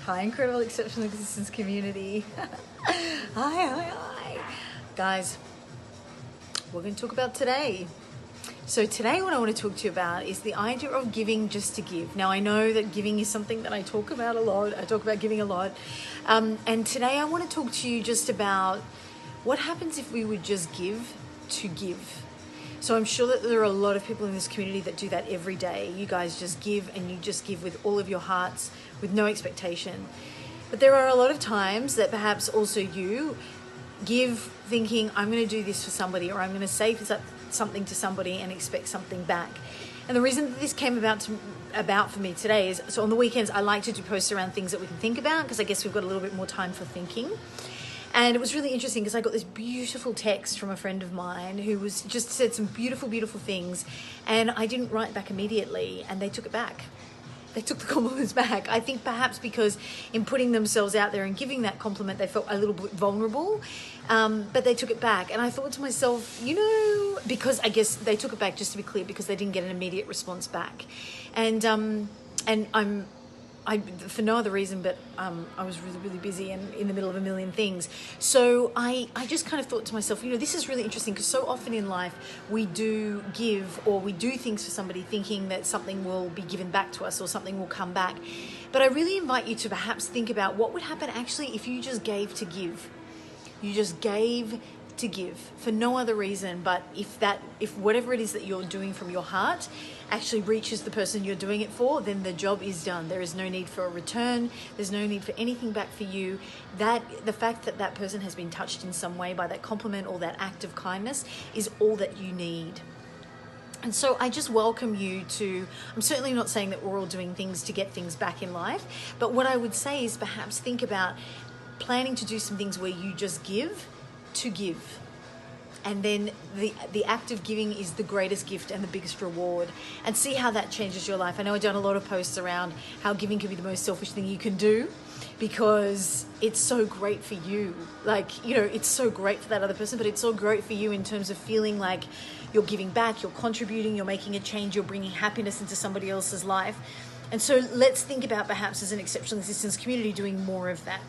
Hi, incredible exceptional existence community. Hi. Guys, we're going to talk about today. So today what I want to talk to you about is the idea of giving just to give. Now I know that giving is something that I talk about a lot. I talk about giving a lot. And today I want to talk to you just about what happens if we would just give to give. So I'm sure that there are a lot of people in this community that do that every day. You guys just give, and you just give with all of your hearts, with no expectation. But there are a lot of times that perhaps also you give thinking, I'm going to do this for somebody, or I'm going to say something to somebody and expect something back. And the reason that this came about for me today is, so on the weekends I like to do posts around things that we can think about, because I guess we've got a little bit more time for thinking. And it was really interesting because I got this beautiful text from a friend of mine who was just said some beautiful things, and I didn't write back immediately, and they took it back. They took the compliments back. I think perhaps because in putting themselves out there and giving that compliment, they felt a little bit vulnerable, but they took it back. And I thought to myself, because I guess they took it back, just to be clear, because they didn't get an immediate response back. And I for no other reason, but I was really busy and in the middle of a million things. So I just kind of thought to myself, this is really interesting, because so often in life we do give, or we do things for somebody thinking that something will be given back to us or something will come back. But I really invite you to perhaps think about what would happen actually if you just gave to give. You just gave to give for no other reason, but if whatever it is that you're doing from your heart actually reaches the person you're doing it for, then the job is done. There is no need for a return. There's no need for anything back for you. The fact that that person has been touched in some way by that compliment or that act of kindness is all that you need. And so I just welcome you to, I'm certainly not saying that we're all doing things to get things back in life, but what I would say is perhaps think about planning to do some things where you just give to give. And then the act of giving is the greatest gift and the biggest reward, and see how that changes your life. I know I've done a lot of posts around how giving can be the most selfish thing you can do, because it's so great for you. It's so great for that other person, but it's so great for you in terms of feeling like you're giving back, you're contributing, you're making a change, you're bringing happiness into somebody else's life. And so let's think about perhaps as an exceptional existence community doing more of that.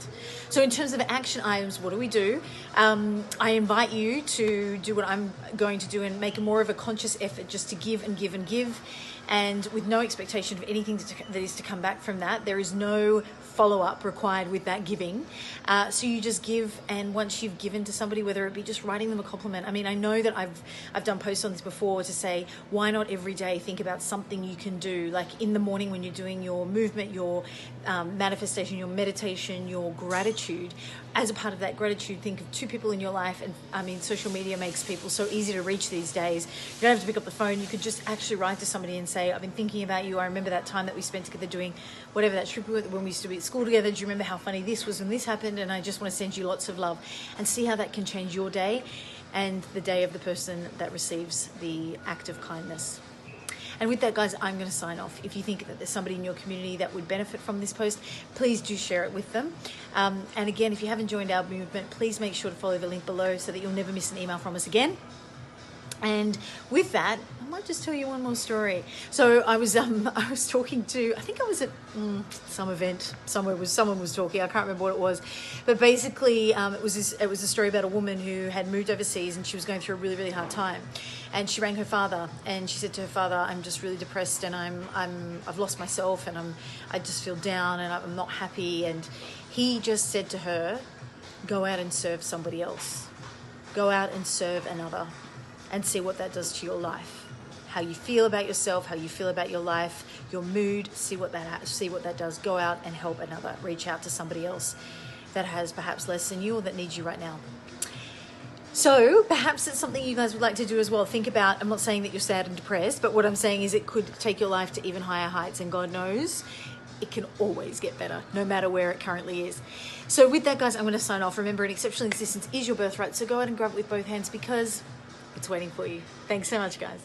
So in terms of action items, what do we do? I invite you to do what I'm going to do and make more of a conscious effort just to give and give and give, and with no expectation of anything that is to come back from that. There is no follow-up required with that giving. So you just give, and once you've given to somebody, whether it be just writing them a compliment. I mean, I know that I've done posts on this before to say, why not every day think about something you can do, like in the morning when you're doing your movement, your manifestation, your meditation, your gratitude. As a part of that gratitude, think of 2 people in your life. And I mean, social media makes people so easy to reach these days. You don't have to pick up the phone. You could just actually write to somebody and say, I've been thinking about you. I remember that time that we spent together doing whatever that trip when we used to be at school together. Do you remember how funny this was when this happened? And I just want to send you lots of love, and see how that can change your day and the day of the person that receives the act of kindness. And with that, guys, I'm going to sign off. If you think that there's somebody in your community that would benefit from this post, please do share it with them. And again, if you haven't joined our movement, please make sure to follow the link below so that you'll never miss an email from us again. And with that, I might just tell you one more story. So I was talking to, I think I was at some event somewhere. Someone was talking. I can't remember what it was, but basically it was a story about a woman who had moved overseas, and she was going through a really hard time. And she rang her father, and she said to her father, "I'm just really depressed, and I've lost myself, and I just feel down, and I'm not happy." And he just said to her, "Go out and serve somebody else. Go out and serve another, and see what that does to your life. How you feel about yourself, how you feel about your life, your mood. See what that does. Go out and help another. Reach out to somebody else that has perhaps less than you, or that needs you right now." So perhaps it's something you guys would like to do as well. Think about, I'm not saying that you're sad and depressed, but what I'm saying is it could take your life to even higher heights, and God knows it can always get better, no matter where it currently is. So with that, guys, I'm going to sign off. Remember, an exceptional existence is your birthright, so go out and grab it with both hands, because it's waiting for you. Thanks so much, guys.